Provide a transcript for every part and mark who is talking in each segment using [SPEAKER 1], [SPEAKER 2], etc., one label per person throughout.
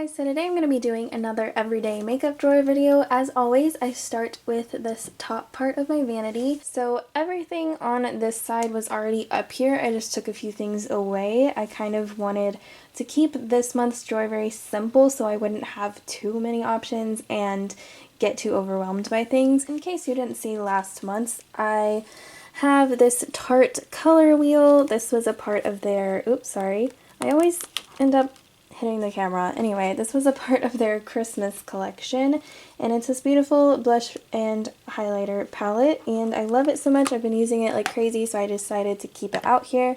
[SPEAKER 1] guys, so today I'm going to be doing another everyday makeup drawer video. As always, I start with this top part of my vanity. So everything on this side was already up here. I just took a few things away. I kind of wanted to keep this month's drawer very simple so I wouldn't have too many options and get too overwhelmed by things. In case you didn't see last month's, I have this Tarte color wheel. This was a part of their, oops, sorry. I always end up hitting the camera. Anyway, this was a part of their Christmas collection, and it's this beautiful blush and highlighter palette, and I love it so much. I've been using it like crazy, so I decided to keep it out here.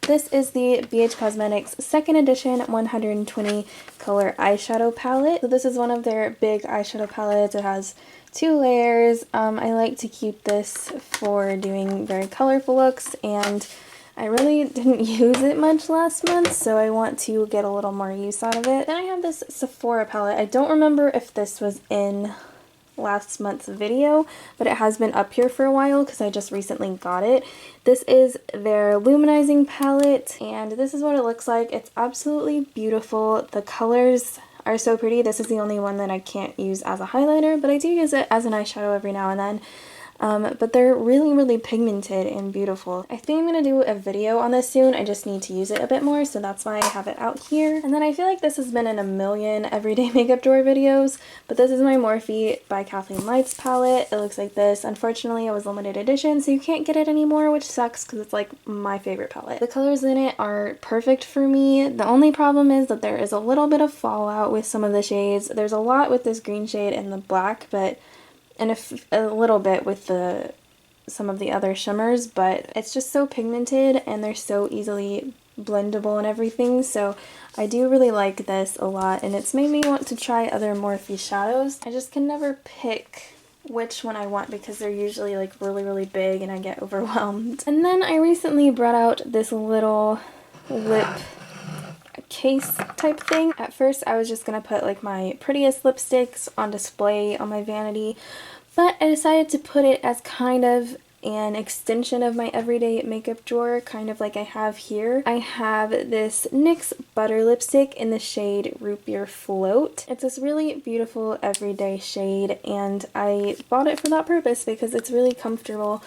[SPEAKER 1] This is the BH Cosmetics 2nd edition 120 color eyeshadow palette. So this is one of their big eyeshadow palettes. It has 2 layers. I like to keep this for doing very colorful looks, and I really didn't use it much last month, so I want to get a little more use out of it. Then I have this Sephora palette. I don't remember if this was in last month's video, but it has been up here for a while because I just recently got it. This is their Luminizing palette, and this is what it looks like. It's absolutely beautiful. The colors are so pretty. This is the only one that I can't use as a highlighter, but I do use it as an eyeshadow every now and then. But they're really pigmented and beautiful. I think I'm going to do a video on this soon. I just need to use it a bit more, so that's why I have it out here. And then I feel like this has been in a million everyday makeup drawer videos, but this is my Morphe by Kathleen Lights palette. It looks like this. Unfortunately, it was limited edition, so you can't get it anymore, which sucks because it's like my favorite palette. The colors in it are perfect for me. The only problem is that there is a little bit of fallout with some of the shades. There's a lot with this green shade and the black, and a little bit with some of the other shimmers, but it's just so pigmented and they're so easily blendable and everything, so I do really like this a lot, and it's made me want to try other Morphe shadows. I just can never pick which one I want because they're usually like really big and I get overwhelmed. And then I recently brought out this little lip case type thing. At first I was just gonna put like my prettiest lipsticks on display on my vanity, but I decided to put it as kind of an extension of my everyday makeup drawer, kind of like I have here. I have this NYX Butter lipstick in the shade Root Beer Float. It's this really beautiful everyday shade, and I bought it for that purpose because it's really comfortable.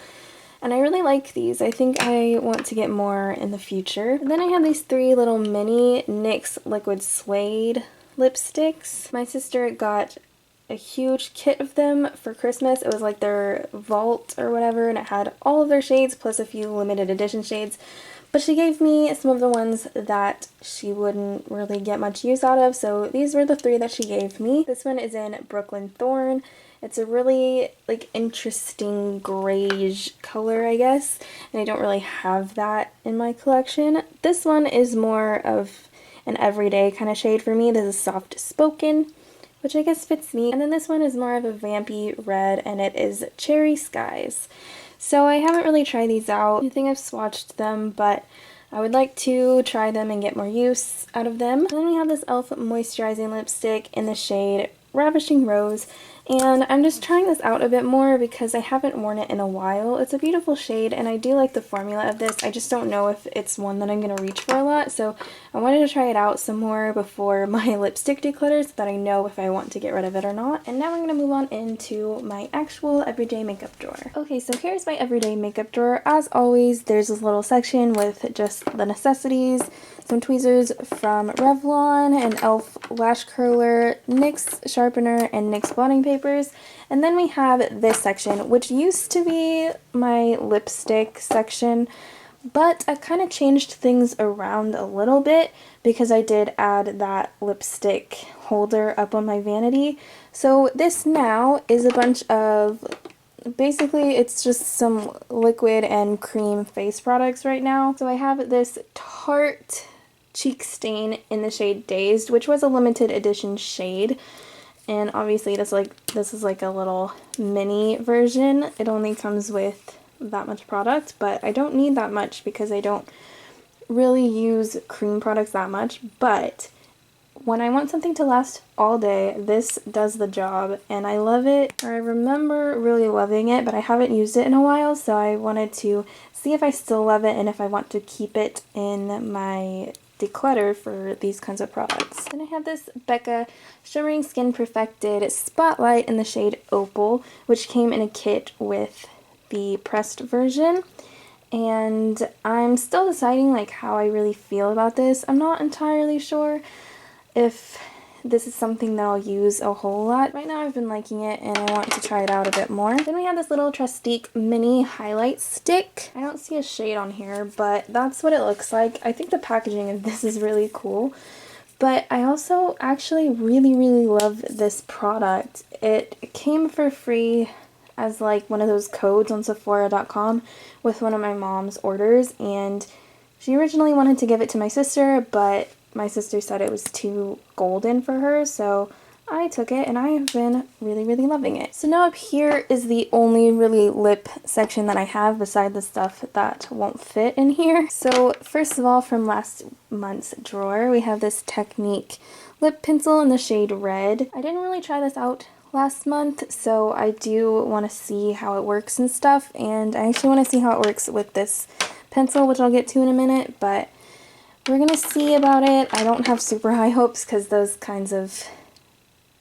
[SPEAKER 1] And I really like these. I think I want to get more in the future. And then I have these 3 little mini NYX Liquid Suede lipsticks. My sister got a huge kit of them for Christmas. It was like their vault or whatever, and it had all of their shades plus a few limited edition shades. But she gave me some of the ones that she wouldn't really get much use out of, so these were the 3 that she gave me. This one is in Brooklyn Thorn. It's a really like interesting grayish color, I guess, and I don't really have that in my collection. This one is more of an everyday kind of shade for me. This is Soft Spoken, which I guess fits me. And then this one is more of a vampy red, and it is Cherry Skies. So I haven't really tried these out. I think I've swatched them, but I would like to try them and get more use out of them. And then we have this e.l.f. moisturizing lipstick in the shade Ravishing Rose, and I'm just trying this out a bit more because I haven't worn it in a while. It's a beautiful shade, and I do like the formula of this. I just don't know if it's one that I'm going to reach for a lot, so I wanted to try it out some more before my lipstick declutters so that I know if I want to get rid of it or not. And now I'm going to move on into my actual everyday makeup drawer. Okay, so here's my everyday makeup drawer. As always, there's this little section with just the necessities, some tweezers from Revlon, an e.l.f. lash curler, NYX sharpener, and NYX blotting papers. And then we have this section, which used to be my lipstick section, but I kind of changed things around a little bit because I did add that lipstick holder up on my vanity. So this now is a bunch of, basically it's just some liquid and cream face products right now. So I have this Tarte Cheek Stain in the shade Dazed, which was a limited edition shade. And obviously this is like a little mini version. It only comes with that much product, but I don't need that much because I don't really use cream products that much. But when I want something to last all day, this does the job, and I love it. Or I remember really loving it, but I haven't used it in a while, so I wanted to see if I still love it and if I want to keep it in my declutter for these kinds of products. Then I have this Becca Shimmering Skin Perfected Spotlight in the shade Opal, which came in a kit with the pressed version. And I'm still deciding like how I really feel about this. I'm not entirely sure if this is something that I'll use a whole lot. Right now I've been liking it and I want to try it out a bit more. Then we have this little Trustique mini highlight stick. I don't see a shade on here, but that's what it looks like. I think the packaging of this is really cool. But I also actually really love this product. It came for free as like one of those codes on Sephora.com with one of my mom's orders, and she originally wanted to give it to my sister, but my sister said it was too golden for her, so I took it and I have been really loving it. So now up here is the only really lip section that I have beside the stuff that won't fit in here. So first of all, from last month's drawer, we have this Technique lip pencil in the shade Red. I didn't really try this out last month, so I do want to see how it works and stuff, and I actually want to see how it works with this pencil, which I'll get to in a minute, but we're gonna see about it. I don't have super high hopes because those kinds of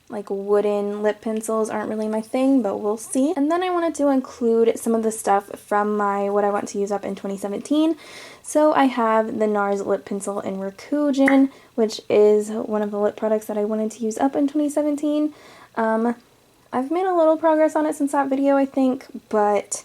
[SPEAKER 1] like wooden lip pencils aren't really my thing, but we'll see. And then I wanted to include some of the stuff from my what I want to use up in 2017. So I have the NARS lip pencil in Rakujin, which is one of the lip products that I wanted to use up in 2017. I've made a little progress on it since that video, I think, but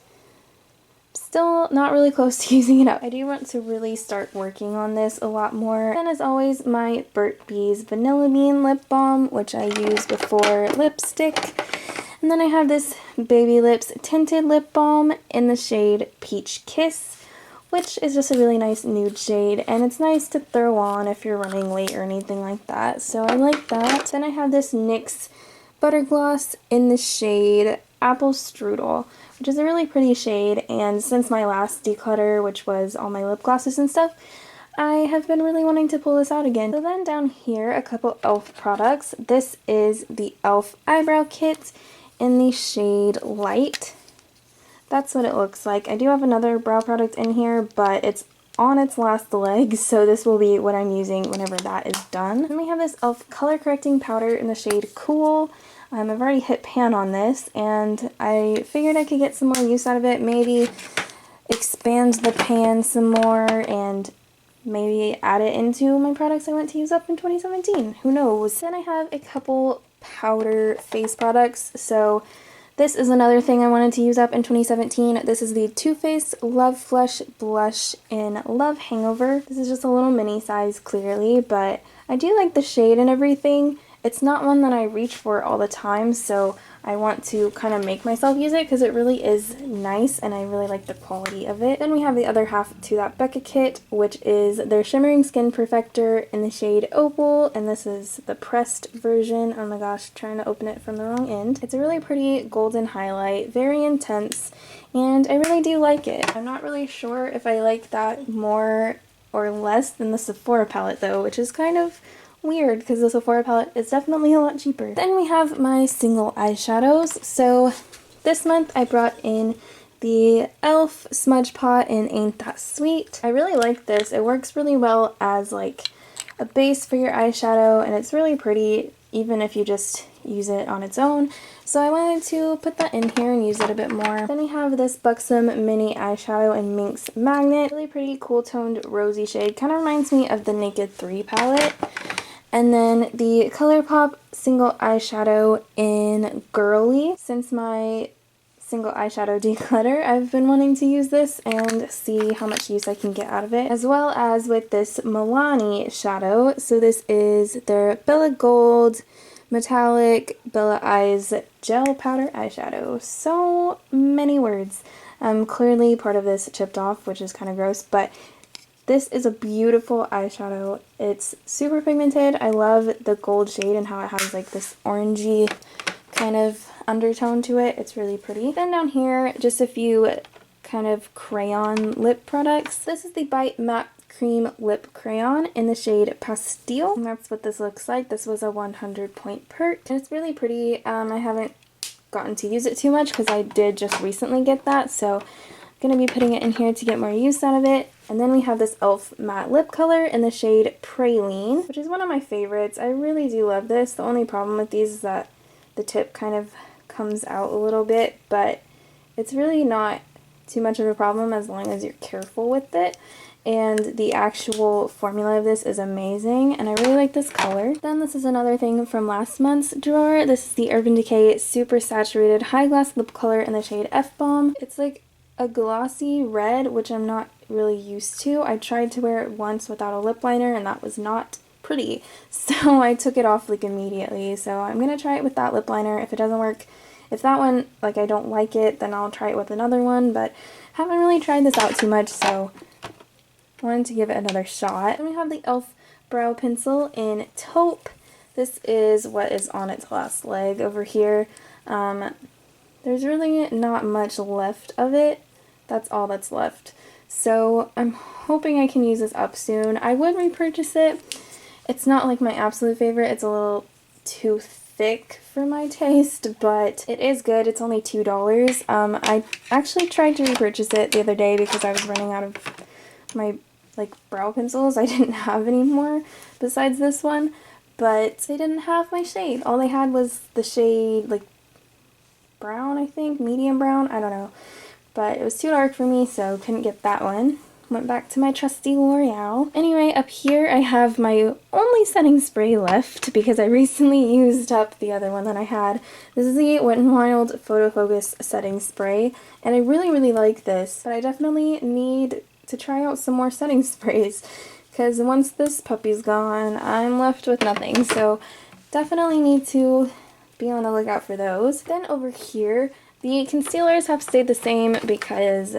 [SPEAKER 1] still not really close to using it up. I do want to really start working on this a lot more. And as always, my Burt's Bees Vanilla Bean Lip Balm, which I use before lipstick. And then I have this Baby Lips Tinted Lip Balm in the shade Peach Kiss, which is just a really nice nude shade, and it's nice to throw on if you're running late or anything like that, so I like that. Then I have this NYX Butter Gloss in the shade Apple Strudel, which is a really pretty shade, and since my last declutter, which was all my lip glosses and stuff, I have been really wanting to pull this out again. So then down here, a couple e.l.f. products. This is the e.l.f. Eyebrow Kit in the shade Light. That's what it looks like. I do have another brow product in here, but it's on its last leg, so this will be what I'm using whenever that is done. Then we have this e.l.f. Color Correcting Powder in the shade Cool. I've already hit pan on this, and I figured I could get some more use out of it, maybe expand the pan some more, and maybe add it into my products I want to use up in 2017. Who knows? Then I have a couple powder face products. So this is another thing I wanted to use up in 2017. This is the Too Faced Love Flush Blush in Love Hangover. This is just a little mini size, clearly, but I do like the shade and everything. It's not one that I reach for all the time, so I want to kind of make myself use it because it really is nice and I really like the quality of it. Then we have the other half to that Becca kit, which is their Shimmering Skin Perfector in the shade Opal, and this is the pressed version. Oh my gosh, trying to open it from the wrong end. It's a really pretty golden highlight, very intense, and I really do like it. I'm not really sure if I like that more or less than the Sephora palette though, which is kind of weird because the Sephora palette is definitely a lot cheaper. Then we have my single eyeshadows. So this month I brought in the e.l.f. Smudge Pot in Ain't That Sweet. I really like this. It works really well as like a base for your eyeshadow, and it's really pretty even if you just use it on its own. So I wanted to put that in here and use it a bit more. Then we have this Buxom Mini Eyeshadow in Minx Magnet. Really pretty cool toned rosy shade. Kind of reminds me of the Naked 3 palette. And then the ColourPop single eyeshadow in Girly. Since my single eyeshadow declutter, I've been wanting to use this and see how much use I can get out of it. As well as with this Milani shadow. So this is their Bella Gold Metallic Bella Eyes Gel Powder Eyeshadow. So many words. Clearly part of this chipped off, which is kind of gross, but this is a beautiful eyeshadow. It's super pigmented. I love the gold shade and how it has like this orangey kind of undertone to it. It's really pretty. Then down here, just a few kind of crayon lip products. This is the Bite Matte Cream Lip Crayon in the shade Pastille. And that's what this looks like. This was a 100 point pert. And it's really pretty. I haven't gotten to use it too much because I did just recently get that, so Gonna be putting it in here to get more use out of it. And then we have this e.l.f. matte lip color in the shade Praline, which is one of my favorites. I really do love this. The only problem with these is that the tip kind of comes out a little bit, but it's really not too much of a problem as long as you're careful with it. And the actual formula of this is amazing, and I really like this color. Then this is another thing from last month's drawer. This is the Urban Decay Super Saturated High Glass Lip Color in the shade F-Bomb. It's like a glossy red, which I'm not really used to. I tried to wear it once without a lip liner, and that was not pretty. So I took it off like immediately. So I'm gonna try it with that lip liner. If it doesn't work, if that one, like, I don't like it, then I'll try it with another one, but haven't really tried this out too much, so wanted to give it another shot. Then we have the e.l.f. brow pencil in taupe. This is what is on its last leg over here. There's really not much left of it. That's all that's left. So I'm hoping I can use this up soon. I would repurchase it. It's not like my absolute favorite. It's a little too thick for my taste, but it is good. It's only $2. I actually tried to repurchase it the other day because I was running out of my brow pencils. I didn't have any more besides this one, but they didn't have my shade. All they had was the shade like brown, I think, medium brown, I don't know, but it was too dark for me, so couldn't get that one. Went back to my trusty L'Oreal. Anyway, up here I have my only setting spray left because I recently used up the other one that I had. This is the Wet n Wild Photo Focus setting spray, and I really like this, but I definitely need to try out some more setting sprays because once this puppy's gone, I'm left with nothing. So definitely need to be on the lookout for those. Then over here, the concealers have stayed the same because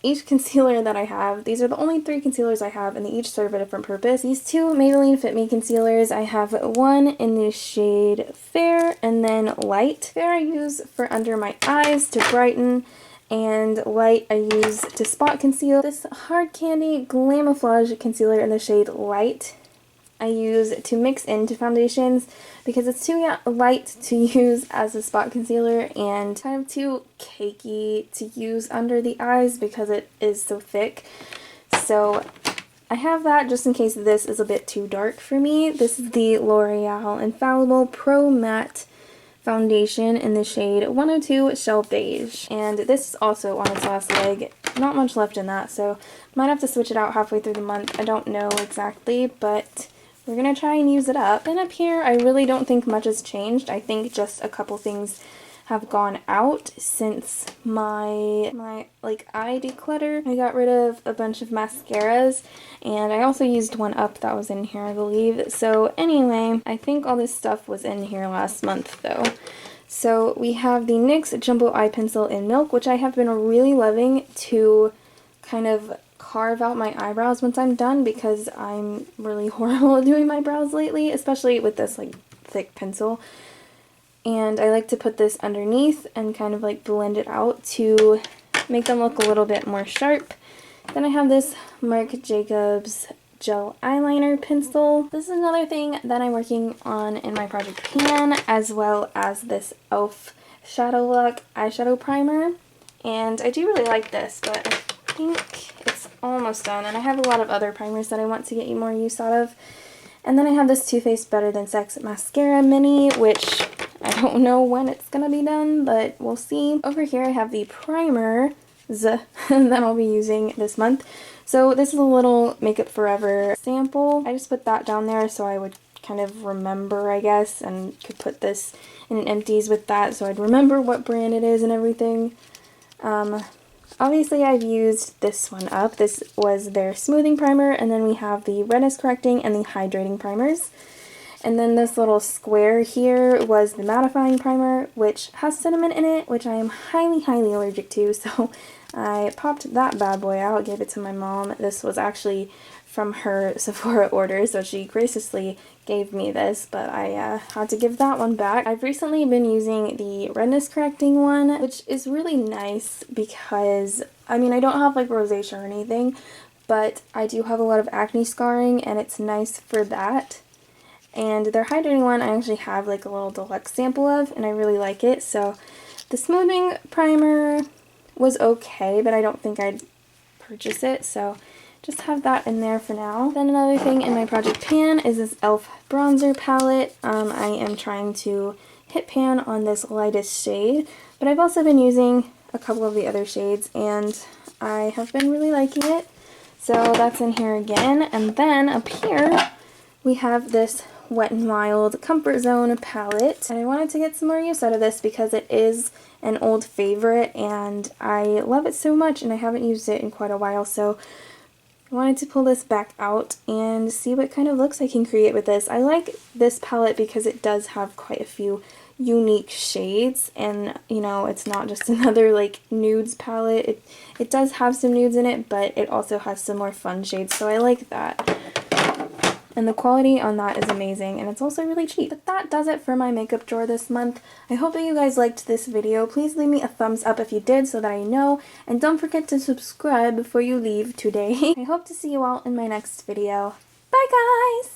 [SPEAKER 1] each concealer that I have, these are the only 3 concealers I have, and they each serve a different purpose. These 2 Maybelline Fit Me concealers, I have one in the shade Fair and then Light. Fair I use for under my eyes to brighten, and Light I use to spot conceal. This Hard Candy Glamouflage concealer in the shade Light I use to mix into foundations because it's too light to use as a spot concealer and kind of too cakey to use under the eyes because it is so thick. So I have that just in case this is a bit too dark for me. This is the L'Oreal Infallible Pro Matte foundation in the shade 102 Shell Beige, and this is also on its last leg. Not much left in that, so might have to switch it out halfway through the month. I don't know exactly, but we're gonna try and use it up. And up here, I really don't think much has changed. I think just a couple things have gone out since my like eye declutter. I got rid of a bunch of mascaras, and I also used one up that was in here, I believe. So anyway, I think all this stuff was in here last month though. So we have the NYX Jumbo Eye Pencil in Milk, which I have been really loving to kind of carve out my eyebrows once I'm done because I'm really horrible at doing my brows lately, especially with this like thick pencil. And I like to put this underneath and kind of like blend it out to make them look a little bit more sharp. Then I have this Marc Jacobs gel eyeliner pencil. This is another thing that I'm working on in my project pan, as well as this e.l.f. Shadow Luck eyeshadow primer. And I do really like this, but I think it's almost done. And I have a lot of other primers that I want to get more use out of. And then I have this Too Faced Better Than Sex mascara mini, which I don't know when it's gonna be done, but we'll see. Over here I have the primers that I'll be using this month. So this is a little Makeup Forever sample. I just put that down there so I would kind of remember, I guess, and could put this in an empties with that so I'd remember what brand it is and everything. Obviously I've used this one up. This was their smoothing primer, and then we have the redness correcting and the hydrating primers. And then this little square here was the mattifying primer, which has cinnamon in it, which I am highly allergic to, so I popped that bad boy out, gave it to my mom. This was actually from her Sephora order, so she graciously gave me this, but I had to give that one back. I've recently been using the redness correcting one, which is really nice because, I mean, I don't have like rosacea or anything, but I do have a lot of acne scarring, and it's nice for that. And their hydrating one I actually have like a little deluxe sample of, and I really like it. So the smoothing primer was okay, but I don't think I'd purchase it, so just have that in there for now. Then another thing in my project pan is this e.l.f. bronzer palette. I am trying to hit pan on this lightest shade, but I've also been using a couple of the other shades, and I have been really liking it. So that's in here again. And then up here, we have this Wet n Wild Comfort Zone palette. And I wanted to get some more use out of this because it is an old favorite, and I love it so much, and I haven't used it in quite a while, so I wanted to pull this back out and see what kind of looks I can create with this. I like this palette because it does have quite a few unique shades, and you know, it's not just another like nudes palette. It does have some nudes in it, but it also has some more fun shades, so I like that. And the quality on that is amazing, and it's also really cheap. But that does it for my makeup drawer this month. I hope that you guys liked this video. Please leave me a thumbs up if you did so that I know, and don't forget to subscribe before you leave today. I hope to see you all in my next video. Bye guys!